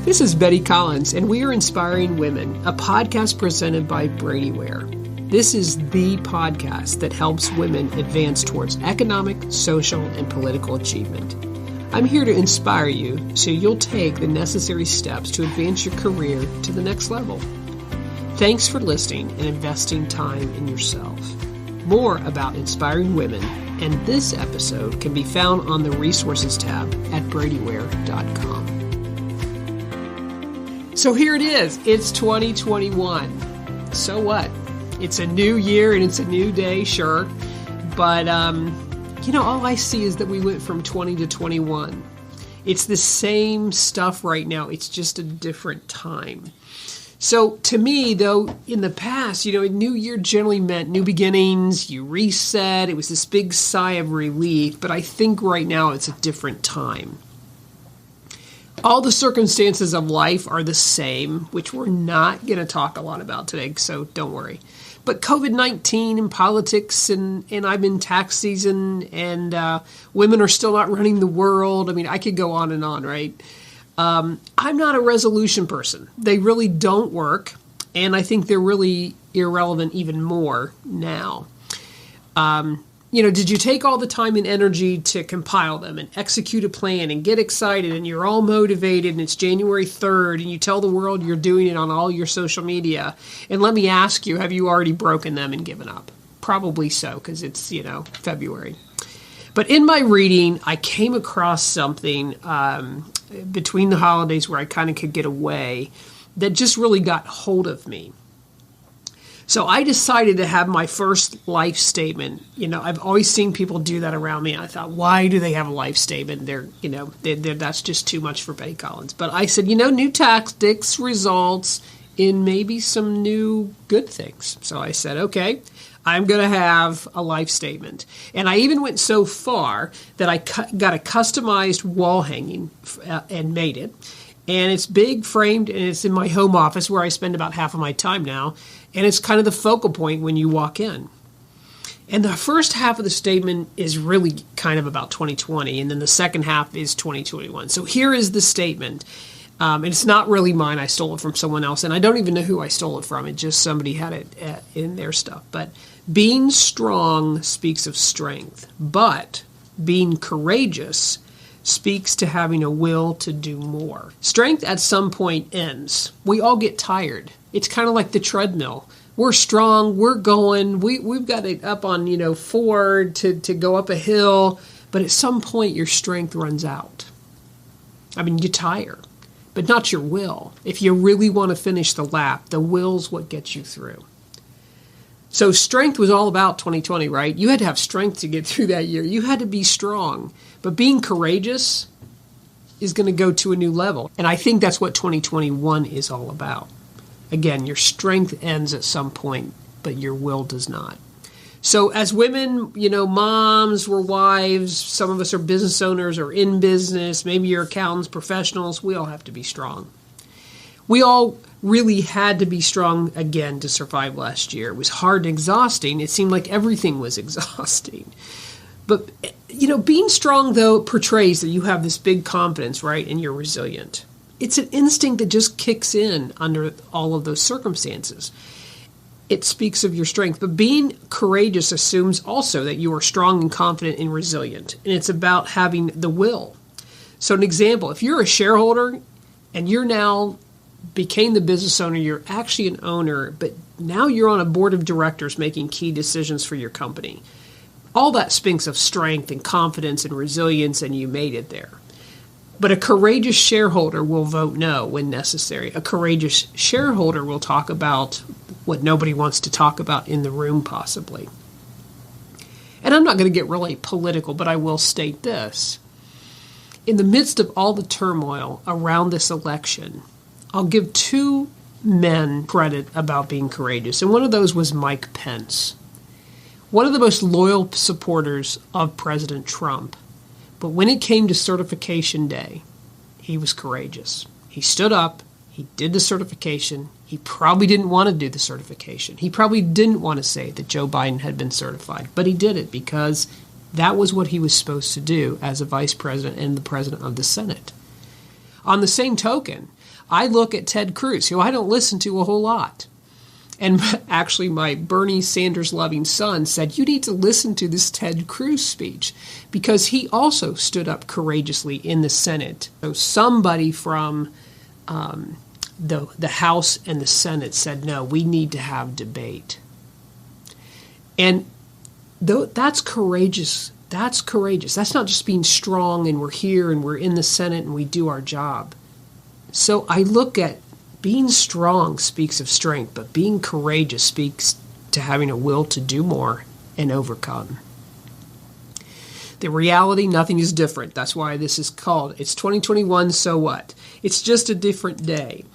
This is Betty Collins, and we are Inspiring Women, a podcast presented by Brady Ware. This is the podcast that helps women advance towards economic, social, and political achievement. I'm here to inspire you so you'll take the necessary steps to advance your career to the next level. Thanks for listening and investing time in yourself. More about inspiring women and this episode can be found on the Resources tab at bradyware.com. So here it is. It's 2021. So what? It's a new year and it's a new day, sure. But, all I see is that we went from 20 to 21. It's the same stuff right now. It's just a different time. So to me, though, in the past, a new year generally meant new beginnings, you reset. It was this big sigh of relief. But I think right now it's a different time. All the circumstances of life are the same, which we're not going to talk a lot about today, so don't worry. But COVID-19 and politics, and I'm in tax season, and women are still not running the world. I mean, I could go on and on, right? I'm not a resolution person. They really don't work, and I think they're really irrelevant even more now. Did you take all the time and energy to compile them and execute a plan and get excited and you're all motivated and it's January 3rd and you tell the world you're doing it on all your social media? And let me ask you, have you already broken them and given up? Probably so, because it's, February. But in my reading, I came across something between the holidays where I kind of could get away that just really got hold of me. So I decided to have my first life statement. I've always seen people do that around me. I thought, why do they have a life statement? That's just too much for Betty Collins. But I said, new tactics results in maybe some new good things. So I said, okay, I'm going to have a life statement. And I even went so far that I got a customized wall hanging and made it. And it's big, framed, and it's in my home office where I spend about half of my time now. And it's kind of the focal point when you walk in. And the first half of the statement is really kind of about 2020, and then the second half is 2021. So here is the statement. And it's not really mine. I stole it from someone else, and I don't even know who I stole it from. It just somebody had it in their stuff. But being strong speaks of strength, but being courageous speaks to having a will to do more. Strength at some point ends. We all get tired. It's kind of like the treadmill. We're strong, we're going, we've got it up on, 4 to go up a hill, but at some point your strength runs out. I mean, you tire, but not your will. If you really want to finish the lap, the will's what gets you through. So strength was all about 2020, right? You had to have strength to get through that year. You had to be strong. But being courageous is going to go to a new level. And I think that's what 2021 is all about. Again, your strength ends at some point, but your will does not. So as women, moms, we're wives, some of us are business owners or in business, maybe you're accountants, professionals, we all have to be strong. We all really had to be strong again to survive last year. It was hard and exhausting. It seemed like everything was exhausting. But, being strong, though, portrays that you have this big confidence, right, and you're resilient. It's an instinct that just kicks in under all of those circumstances. It speaks of your strength. But being courageous assumes also that you are strong and confident and resilient. And it's about having the will. So an example, if you're a shareholder and you're now became the business owner, you're actually an owner, but now you're on a board of directors making key decisions for your company. All that speaks of strength and confidence and resilience, and you made it there. But a courageous shareholder will vote no when necessary. A courageous shareholder will talk about what nobody wants to talk about in the room, possibly. And I'm not going to get really political, but I will state this. In the midst of all the turmoil around this election, I'll give two men credit about being courageous, and one of those was Mike Pence. One of the most loyal supporters of President Trump. But when it came to certification day, he was courageous. He stood up, he did the certification. He probably didn't want to do the certification. He probably didn't want to say that Joe Biden had been certified, but he did it because that was what he was supposed to do as a vice president and the president of the Senate. On the same token, I look at Ted Cruz, who I don't listen to a whole lot. And actually, my Bernie Sanders loving son said, you need to listen to this Ted Cruz speech, because he also stood up courageously in the Senate. So somebody from the House and the Senate said, no, we need to have debate. And that's courageous. That's courageous. That's not just being strong and we're here and we're in the Senate and we do our job. So I look at being strong speaks of strength, but being courageous speaks to having a will to do more and overcome. The reality, nothing is different. That's why this is called, it's 2021, so what? It's just a different day.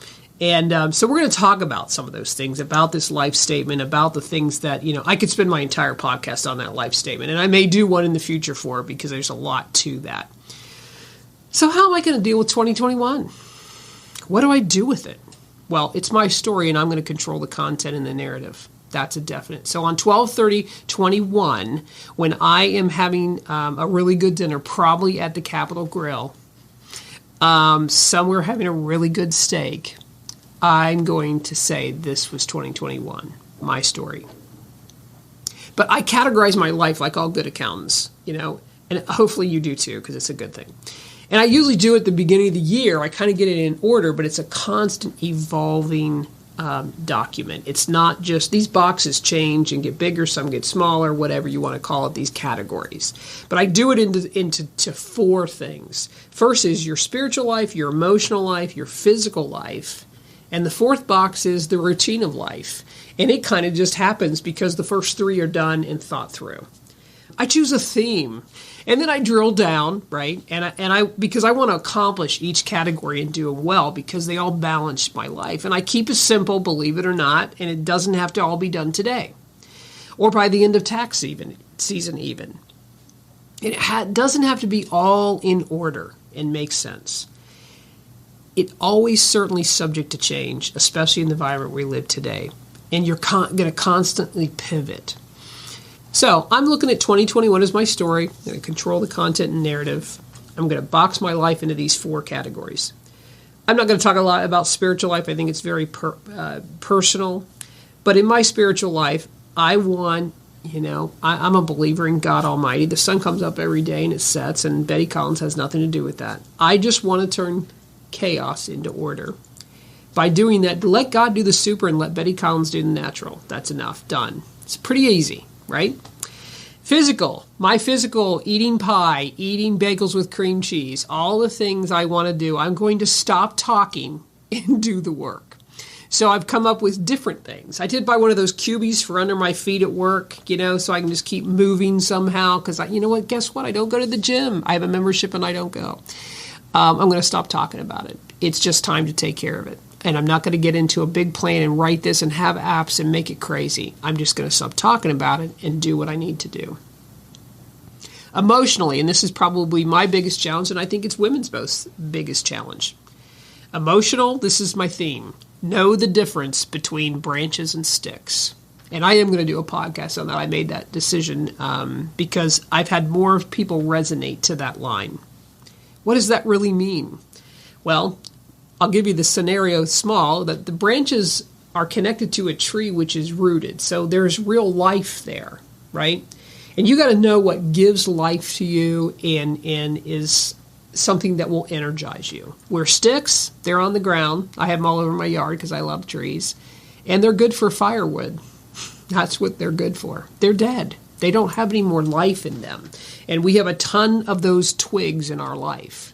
And so we're going to talk about some of those things, about this life statement, about the things that, I could spend my entire podcast on that life statement, and I may do one in the future for it because there's a lot to that. So how am I going to deal with 2021? What do I do with it? Well, it's my story, and I'm going to control the content and the narrative. That's a definite. So on 12/30/21, when I am having a really good dinner, probably at the Capitol Grill, somewhere having a really good steak, I'm going to say this was 2021, my story. But I categorize my life like all good accountants, and hopefully you do too, because it's a good thing. And I usually do at the beginning of the year. I kind of get it in order, but it's a constant evolving document. It's not just these boxes change and get bigger, some get smaller, whatever you want to call it, these categories. But I do it into four things. First is your spiritual life, your emotional life, your physical life. And the fourth box is the routine of life. And it kind of just happens because the first three are done and thought through. I choose a theme. And then I drill down, right? And I because I want to accomplish each category and do it well, because they all balance my life. And I keep it simple, believe it or not, and it doesn't have to all be done today or by the end of tax season even. It doesn't have to be all in order and make sense. It always certainly subject to change, especially in the environment we live today. And you're going to constantly pivot. So I'm looking at 2021 as my story. I'm going to control the content and narrative. I'm going to box my life into these four categories. I'm not going to talk a lot about spiritual life. I think it's very personal. But in my spiritual life, I want, I'm a believer in God Almighty. The sun comes up every day and it sets, and Betty Collins has nothing to do with that. I just want to turn chaos into order. By doing that, let God do the super and let Betty Collins do the natural. That's enough. Done. It's pretty easy, right? Physical. My physical, eating pie, eating bagels with cream cheese, all the things I want to do. I'm going to stop talking and do the work. So I've come up with different things. I did buy one of those cubies for under my feet at work, so I can just keep moving somehow. Because, guess what? I don't go to the gym. I have a membership and I don't go. I'm going to stop talking about it. It's just time to take care of it. And I'm not going to get into a big plan and write this and have apps and make it crazy. I'm just going to stop talking about it and do what I need to do. Emotionally, and this is probably my biggest challenge, and I think it's women's most biggest challenge. Emotional, this is my theme. Know the difference between branches and sticks. And I am going to do a podcast on that. I made that decision because I've had more people resonate to that line. What does that really mean? Well, I'll give you the scenario small, that the branches are connected to a tree which is rooted. So there's real life there, right? And you got to know what gives life to you and is something that will energize you. Where sticks, they're on the ground. I have them all over my yard because I love trees. And they're good for firewood. That's what they're good for. They're dead. They don't have any more life in them. And we have a ton of those twigs in our life.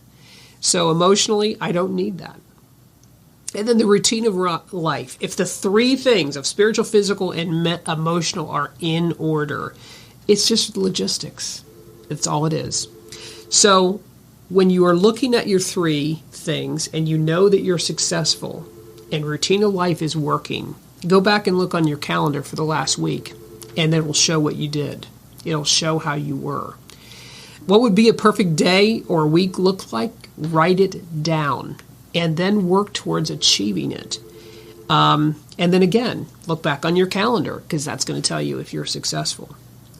So emotionally, I don't need that. And then the routine of life. If the three things of spiritual, physical, and emotional are in order, it's just logistics. That's all it is. So when you are looking at your three things and you know that you're successful and routine of life is working, go back and look on your calendar for the last week, and it will show what you did. It'll show how you were. What would be a perfect day or week look like? Write it down and then work towards achieving it. And then again, look back on your calendar, because that's going to tell you if you're successful.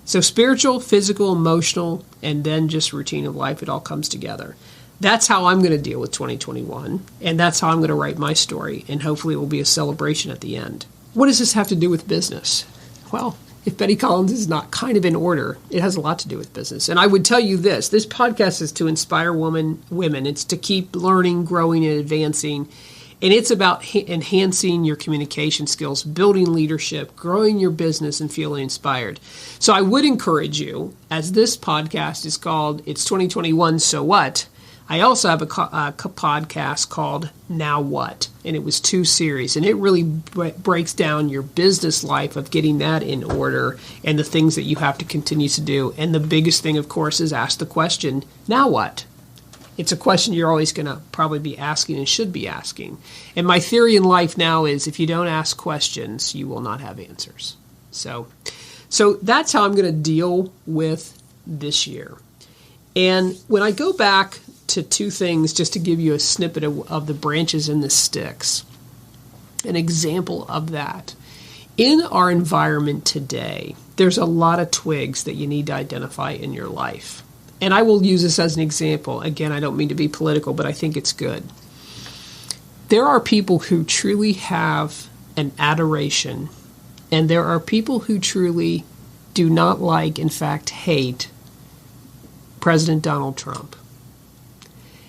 So spiritual, physical, emotional, and then just routine of life, it all comes together. that's how I'm going to deal with 2021, and that's how I'm going to write my story, and hopefully it will be a celebration at the end. What does this have to do with business? Well, if Betty Collins is not kind of in order, it has a lot to do with business. And I would tell you this podcast is to inspire women. It's to keep learning, growing, and advancing. And it's about enhancing your communication skills, building leadership, growing your business, and feeling inspired. So I would encourage you, as this podcast is called It's 2021, So What? I also have a podcast called Now What? And it was 2 series. And it really breaks down your business life of getting that in order and the things that you have to continue to do. And the biggest thing, of course, is ask the question, now what? It's a question you're always going to probably be asking and should be asking. And my theory in life now is if you don't ask questions, you will not have answers. So that's how I'm going to deal with this year. And when I go back to 2 things, just to give you a snippet of the branches and the sticks, an example of that. In our environment today, there's a lot of twigs that you need to identify in your life. And I will use this as an example. Again, I don't mean to be political, but I think it's good. There are people who truly have an adoration, and there are people who truly do not like, in fact, hate President Donald Trump.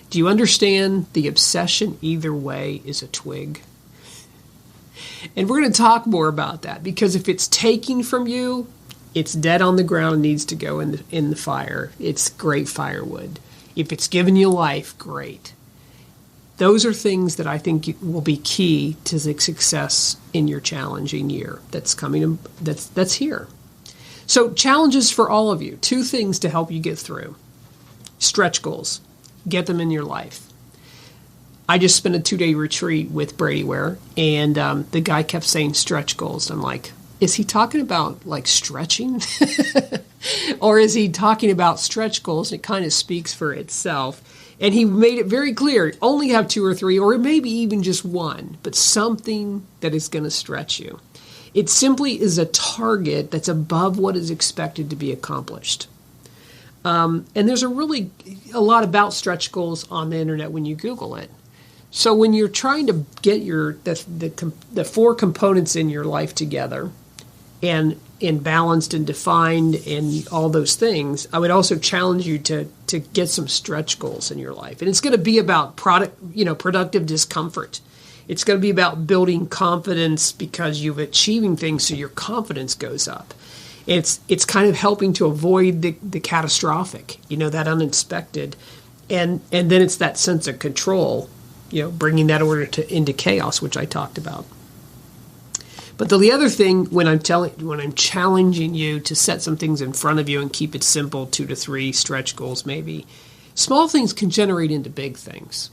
Do you understand the obsession either way is a twig? And we're going to talk more about that, because if it's taking from you, it's dead on the ground and needs to go in the fire. It's great firewood. If it's given you life, great. Those are things that I think will be key to the success in your challenging year that's coming. That's here. So challenges for all of you. 2 things to help you get through. Stretch goals. Get them in your life. I just spent a 2-day retreat with Brady Ware, and the guy kept saying stretch goals. I'm like, is he talking about like stretching? Or is he talking about stretch goals? It kind of speaks for itself. And he made it very clear, only have 2 or 3, or maybe even just 1, but something that is going to stretch you. It simply is a target that's above what is expected to be accomplished. And there's a lot about stretch goals on the internet when you Google it. So when you're trying to get the 4 components in your life together and balanced and defined and all those things, I would also challenge you to get some stretch goals in your life. And it's going to be about productive discomfort. It's going to be about building confidence because you're achieving things, so your confidence goes up. It's kind of helping to avoid the catastrophic, that unexpected. And then it's that sense of control, bringing that order into chaos, which I talked about. But the other thing, when I'm challenging you to set some things in front of you and keep it simple, 2 to 3 stretch goals maybe, small things can generate into big things.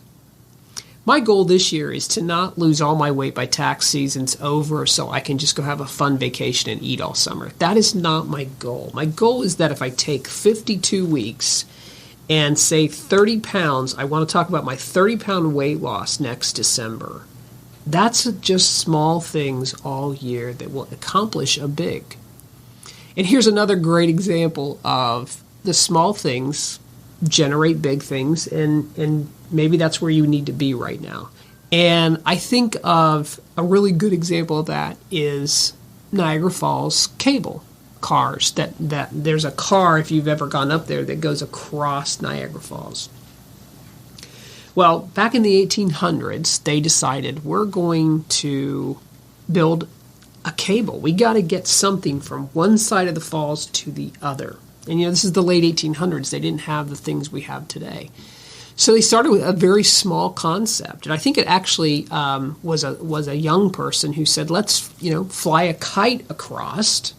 My goal this year is to not lose all my weight by tax season's over so I can just go have a fun vacation and eat all summer. That is not my goal. My goal is that if I take 52 weeks and say 30 pounds, I want to talk about my 30-pound weight loss next December. That's just small things all year that will accomplish a big. And here's another great example of the small things generate big things, and maybe that's where you need to be right now. And I think of a really good example of that is Niagara Falls cable cars. That there's a car, if you've ever gone up there, that goes across Niagara Falls. Well, back in the 1800s, they decided we're going to build a cable. We got to get something from one side of the falls to the other. And this is the late 1800s. They didn't have the things we have today. So they started with a very small concept. And I think it actually was a young person who said, let's, fly a kite across,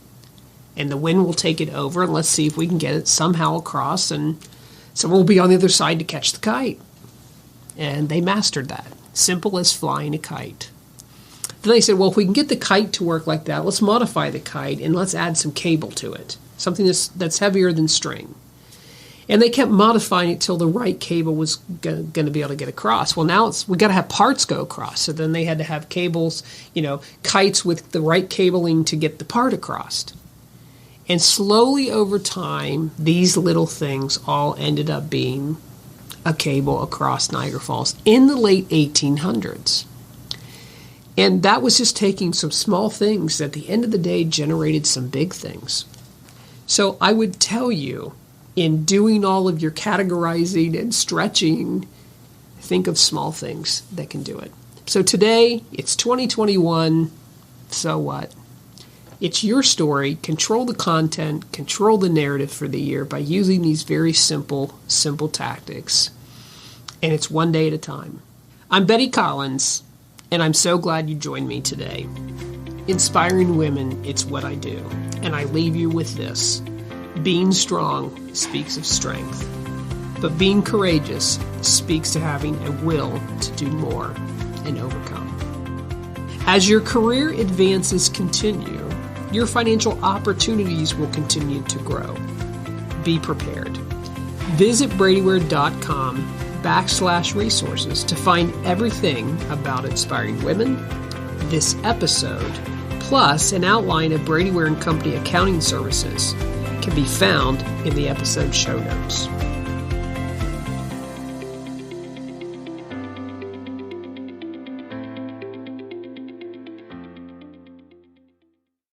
and the wind will take it over, and let's see if we can get it somehow across, and someone will be on the other side to catch the kite. And they mastered that. Simple as flying a kite. Then they said, well, if we can get the kite to work like that, let's modify the kite, and let's add some cable to it. Something that's heavier than string. And they kept modifying it till the right cable was going to be able to get across. Well, now we got to have parts go across. So then they had to have cables, kites with the right cabling to get the part across. And slowly over time, these little things all ended up being a cable across Niagara Falls in the late 1800s. And that was just taking some small things that at the end of the day generated some big things. So I would tell you, in doing all of your categorizing and stretching, think of small things that can do it. So today, it's 2021, so what? It's your story. Control the content, control the narrative for the year by using these very simple tactics. And it's one day at a time. I'm Betty Collins, and I'm so glad you joined me today. Inspiring women, it's what I do. And I leave you with this. Being strong speaks of strength, but being courageous speaks to having a will to do more and overcome. As your career advances continue, your financial opportunities will continue to grow. Be prepared. Visit bradyware.com/resources to find everything about inspiring women, this episode, plus an outline of Brady Ware Company accounting services can be found in the episode show notes.